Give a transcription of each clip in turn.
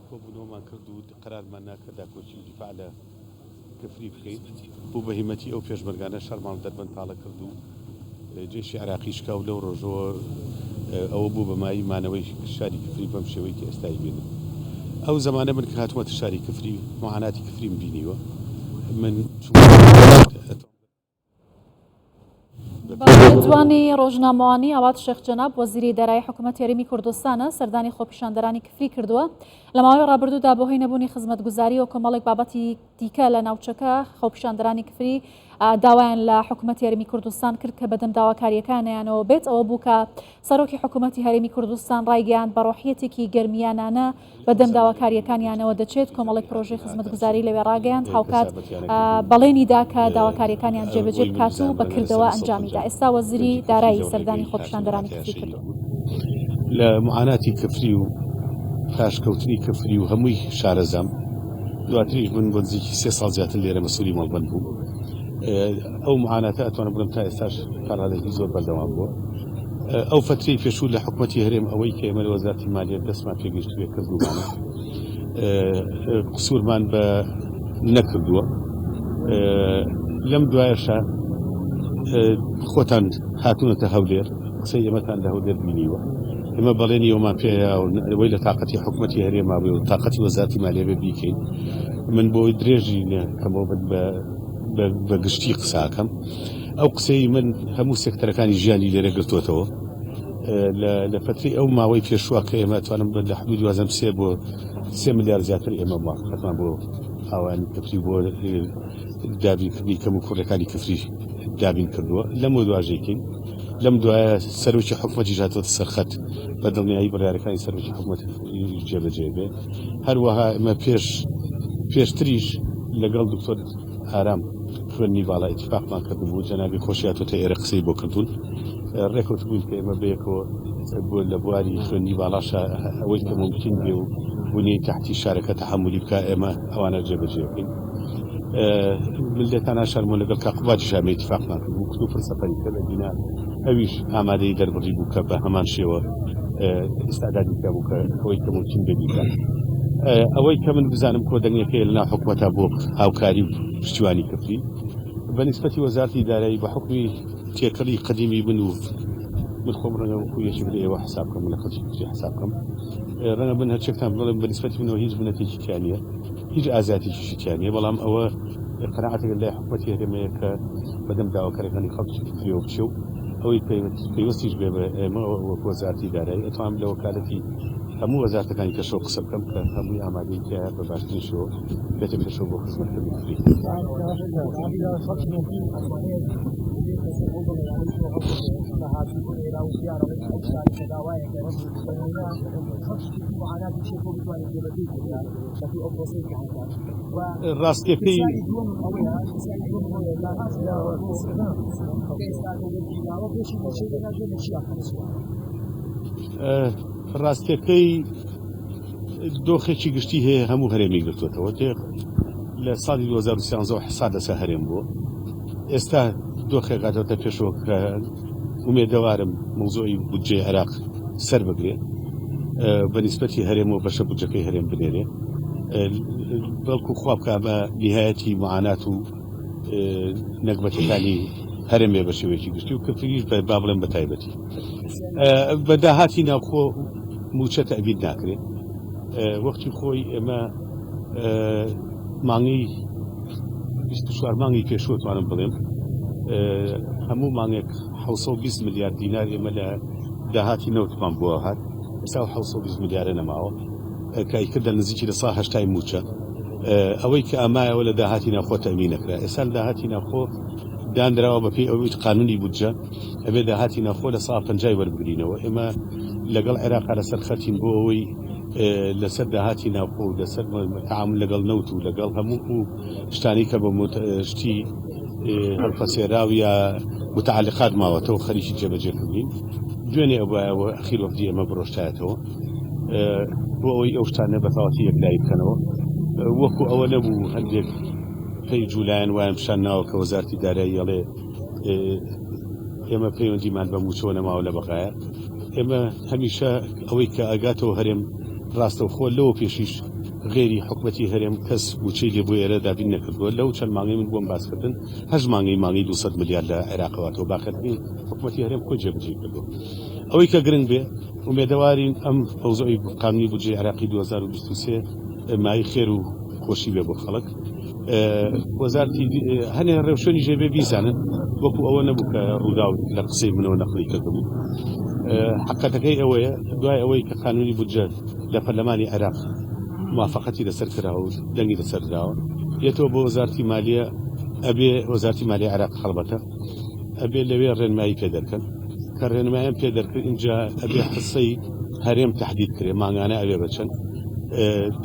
کۆبوونەوەمان کرد و قەرارمان ناکرد داکۆچی و دیفاع لە کفری بکەیت بوو بەهیمەتی ئەو پێشمەرگانە شەڕمان دەربەن تاڵە کرد و جێشی عراقی شکاو لەو ڕۆژەوە ئەوە بوو بەمای مانەوەی شاری کفری بەم شێوەی کە ئێستای بێنن ئەو زمانە من کە هاتووەتە شاری کفری معاناتی کفریم بینیوە من جوانی ڕۆژنامەوانی ئاوات شێخ جەناب وەزیری دارایی حکوومەت یاریمی کوردستانە سەردانی خۆپیشاندەرانی کفری کردووە لە ماوەی ڕابردوودا بۆ هۆی نەبوونی خزمەتگوزاری و کۆمەڵێک بابەتی دیکە لە ناوچەکە خۆپیشاندەرانی کفری داوایان لە حکوومەت یاریمی کوردستان کرد کە بەدەم داواکاریەکانیانەوە بێت ئەوە بوو کە سەرۆکی حکوومەتی هەرێمی کوردستان ڕایگەیاند بە ڕۆحیەتێکی گەرمیانانە بەدەم داواکاریەکانیانەوە دەچێت کۆمەڵێک پرۆژەی خزمەتگوزاری لەوێ ڕاگەیاند هاوکات بەڵێنیدا کە داواکاریەکانیان جێبەجێ بکات و بەکردەوە ئەنجامیدا ئێستا وەزیری دارایی سەردانی خۆپیشاندەرانی کفری کردو لە معاناتی کفری و پاشکەوتنی کفری و هەمووی شارەزەم دواتریش من بۆ نزیکی 3 ساڵ زیاتر لێرە مەسوولی مەڵبەند بوو ئەو معاناتە ئەتوانم بڵم تا ئێستاش کارهادێکی زۆر بەردەوام بووە ئەو فترەی پێشوو لە حکوومەتی هەرێم ئەوەی کە ئێمە لە وەزارەتی مالیەت دەستمان پێگەشتووە کردووانە قسوورمان بە نەکردووە لەم دوایەشە خۆتان هاتوونەتە هەولێر قسەی ئێمەتان لە هەولێر بینیوە ئێمە بەڵێنی ئەومان پێەیە ئەوەی لە تااقەتی حکوومەتی هەرێما بێ و تااقەتی وەزارەتی مالیە بێ بیکەین من بۆی درێژی کەمەوە بە گشتی قساکەم ئەو قسەی من هەموو سێکتەرەکانی ژیانی لێرە گرتووەتەوە لە فترەی ئەو ماوەی پێشووە کە ئێمە توانم لە حدودی وازەم 3 ملیار زیاتر ئێمە ماڵەتمان بۆ ئاوانی کفری بۆ دابینکردنی کەم و کوڕەکانی کفری دابین کردووە لەم دواژێکین لەم دوایە سەرۆکی حکوومەتی هاتووەتە سەرخەت بە دڵنیایی بڕیارەکانی سەرۆکی حکوومەت جێبەجێ بێ هەروەها ئێمە پێشتریش لەگەڵ دکتۆر ئارام خوێنی باڵا ئیتیفاقمان کردبوو جەنابی خۆشیاتۆتە ئێرە قسەی بۆ کردوون ڕێکوت بووین کە ئێمە بەیەکەوە بۆ لە بواری خوێنی باڵاشە ئەوەی کە ممکن بێ و بوونی تحتی شارەکە تەحملی بکە ئێمە ئەوانە جێبەجێ بکەین ملێتان ناشارمۆ لەگەڵ کاقوباتی شامە ئیتیفاقمان کردبوو کردو فلسەفەی کە لە دینا ئەویش ئامادەی دەربڕی بوو کە بە هەمان شێوە ئستعدادی کە بوو کە ئەوەی کە ممکن بێ بیکە ئەوەی کە من بزانم کۆدەنگەکەی لەناو حکوومەتە بۆ هاوکاری و پشتیوانی کفری بە نیسبەتی وەزارەتی دارایی بە حکمی تێکەڵی قەدیمی بن و من خۆم ڕەنگە وەکو یەکی بێ ئێوە حساب بکەم لە خەڵکی کوردی حساب بکەم ڕەنگە بن هەرچێکتان بڵێم بە نیسبەتی منەوە هیچ بنەتێکی تیان نییە هیچ ئازاتێکیشی تیان نییە بەڵام ئەوە قەناعەتێک لای حکوومەتی هەرێمەیە کە بەدەم داواکاریەکانی خەڵکی کوردیەوە بچێ و ئەوەی پێوەستیش بێ بە ئێمە وەکو وەزارەتی دارایی ئەتوانم لە وەکالەتی هەموو وەزارەتەکانی کەشەوە قسە بکەم کە هەمووی ئامادەی تیا بە باشترین شێوە بێتە پێشەوە بۆ خزمەتکردنی کفری ڕاستیەکەی ڕاستیەکەی دۆخێکی گشتی هەیە هەموو هەرێمی گرتوێتەوە لە ساڵی 2013 حساب لەسەر هەرێم بووە ئێستا دۆخێک هاتەوەتە پێشەوە کە ئومێدەوارم موزۆی بودجێ عێراق سەر بگرێ بە نیسبەتی هەرێم و بەشە بودجەکەی هەرێم بنێرێ بەڵکو خواب بکە بە نهایەتی معانات و نەکبەتەکانی هەرێمێ بە شێوەیەکی گشتی و کفریش با بڵێم بە تایبەتی بە داهاتی ناوخۆ موچە تەبید ناکرێت وەختی خۆی ئێمە مانگی 24 مانگی پێشوە توانم بڵێم هەموو مانگێک 720 ملیارد دینار ئێمە لە داهاتی نەوتمان بووە هات ئێستا 720 ملیارە نەماوە کایکردە نزیکی لە سا هەشتای موچە ئەوەی کە ئەمایەوە لە داهاتی ناوخۆ تەمین نەکرا ئێستا لە داهاتی ناوخۆ دانراوە بەپێی ئەوەی قانونی بودجە ئەبێ داهاتی ناوخۆ لە سا 50 وەربگرینەوە ئێمە لەگەڵ عێراق لەسەر خەرچین بۆ ئەوەی لەسەر داهاتی ناوخۆ و لەسەر تعامل لەگەڵ نەوت و لەگەڵ هەموو شتانی کە بە شتی هەڵپەسێراو یا متعلقات ماوەتەوە خەریکی جێبەجێکردین دوێنێ ئەوە ئەخیر وەفدی ئێمە بڕۆشتایەتەوە بۆ ئەوەی ئەو شتانە بەتەواتی یەکلایی بکەنەوە وەکو ئەوە نەبوو هەندێک پێی جوولایەن وایان پیشان ناوە کە وەزارەتی دارایی ئەڵێ ئێمە پەیوەندیمان بە موچەوە نەماوە لە بەقایە ئێمە هەمیشە ئەوەی کە ئاگاتەوە هەرێم ڕاستەوخۆ لەوە پێشیش غێری حکومەتی هەرێم کەس بچەی لێ بۆ ئێرە دابین نەکردووە لەو چەند مانگەی من بۆم باسکردن هەژ مانگی 200 ملیار لە عێراقەوەتەوە باخەتنی حکومەتی هەرێم خۆی جێبجێ کردو ئەوەی کە گرنگ بێ ومێدەوارین ئەم ئەوزۆی قانونی بودجێ عێراقی 2023 مای خێر و خۆشی بێ بۆ خەڵک وەزارەتی هەنێ ڕێوشێنی ژێبێ بیزانن وەکو ئەوە نەبوو کە ڕوودا لە قسەی منەوە نەقلی کردبوو حقەتەکەی ئەوەیە دوای ئەوەی کە قانونی بودجە لە پەرلەمانی عێراق موافقەتی لەسەر کراوە و دەنگی لەسەردراوە یەتەوە بۆ وەزارەتی مالیە ئەبێ وەزارەتی مالیە عێراق خەڵبەتە ئەبێ لەوێ ڕێنمایی پێ دەرکەن کە ڕێنمایان پێ دەرکرد اینجا ئەبێ حسەی هەرێم تهدید کرێ ماگانە ئەوێ بچەن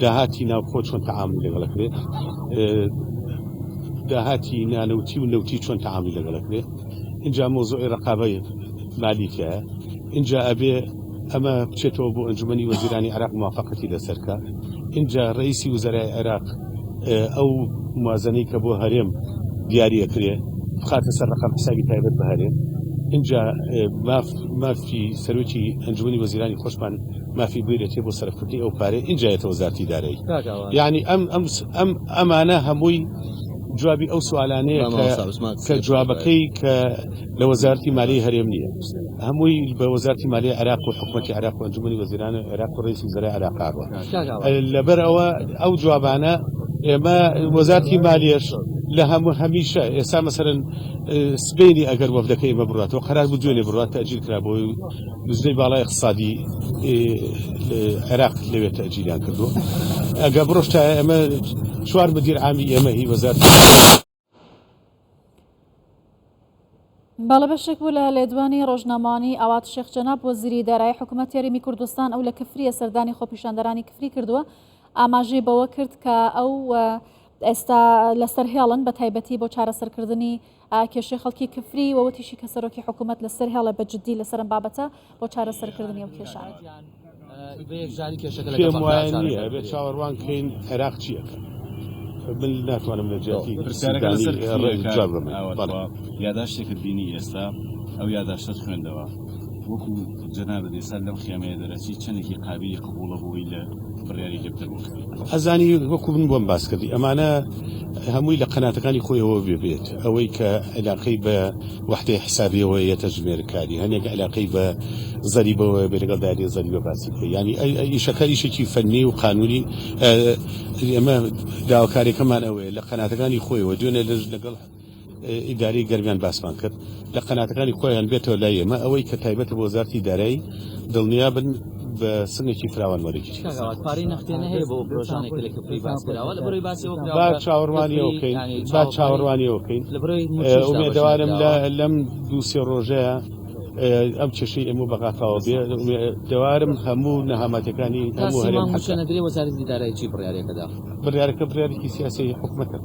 داهاتی ناوخۆ چۆن تەعامل لەگەڵەکرێ داهاتی نانەوتی و نەوتی چۆن تەعامل لەگەڵەکرێ اینجا مۆزوعی ڕقابەی مالیکە اینجا ئەبێ ئەمە بچێتەوە بۆ ئەنجومەنی وەزیرانی عێراق موافقەتی لەسەرکە اینجا ڕئیسی وزەرای عێراق ئەو موازنەی کە بۆ هەرێم دیاریەکرێ بخاتە سەر ڕقم حسابی تایبەت بە هەرێم اینجا مافی سەرۆکی ئەنجومەنی وەزیرانی خۆشمان مافی بێتێ بۆ سەرکردنی ئەو پارێ اینجایەتە وەزارەتی دارایی یعنی ئەمانە هەمووی جوابی ئەو سوالانەیە کە جوابەکەی کە لە وەزارەتی مالیە هەرێم نییە هەمووی بە وەزارەتی مالیە عێراق و حکومەتی عێراق و ئەنجومەنی وەزیران عێراق و ڕئیسی وزەرای عێراقاوە لەبەر ئەو جوابانە ئێمە وەزارەتی مالیەش لە هەمیشە ئێستا مەسەرەن سبەینی ئەگەر وەفدەکە ئێمە بڕاتەوە قەرار بوو دوێنێ بڕات تەجیل کرا بۆی دزنەی باڵای اقتصادی عێراق لەوێ تەجیلیان کردووە ئەگە بڕۆشتا ئێمە 4 مدیر عامی ئێمە هی وەزارەتی باڵە بەشێک بوو لە لێدوانی ڕۆژنامەوانی ئاوات شێخ جەناب وەزیری دارایی حکوومەتی هەرێمی کوردستان ئەو لە کفریە سەردانی خۆپیشاندەرانی کفری کردووە ئاماژەی بەوە کرد کە ئەو ئێستا لەسەر هێڵن بە تایبەتی بۆ چارەسەرکردنی کێشەی خەڵکی کفری وەوتیشی کە سەرۆکی حکوومەت لەسەر هێڵە بە جددی لەسەرم بابەتە بۆ چارەسەرکردنی ئەو کێشان پێم وایە نییە بێت چاوەڕوان کەین عێراق چیەکە من ناتوانم لە جیاتی یاداشتێکت بینی ئێستا ئەو یاداشتت خوێندەوە وەکو جەنابە دیسان لەم خێمەیە دەرەچی چەندێکی قابلی قبوڵە بووی لە بڕیاری لێبتەبووکردی ئەزانی وەکو من بۆم باس کردی ئەمانە هەمووی لە قەناتەکانی خۆیەوە بێت ئەوەی کە علاقەی بە وحدەی حسابیەوە یەتە ژمێرکاری هەنێک علاقەی بە زەریبەوە بێ لەگەڵ داری زەریبە باسی کرد ینی ئیشەکە ئیشێکی فەنی و قانونی ئێمە داواکاریەکەمان ئەوەیە لە قەناتەکانی خۆیەوە دوێنێ لەگەڵ ئیداری گەرمیان باسمان کرد لە قەناتەکانی خۆیان بێتەوە لای ئێمە ئەوەی کە تایبەتە بۆ وەزارەتی دارایی دڵنیا بن بە سنگێکی فراوان وەرەگیری با چاوەڕوانیەوەکەین ئومێدەوارم لەم 2-3 ڕۆژەیە ئەم کێشەی ئێمە بەقاتاوە بێ دەوارم هەموو نەهامەتەکانی هەموو هەرێم وەزارەتی دارایی چی بڕیارێکەدا بڕیارەکە بڕیارێکی سیاسی حکوومەتە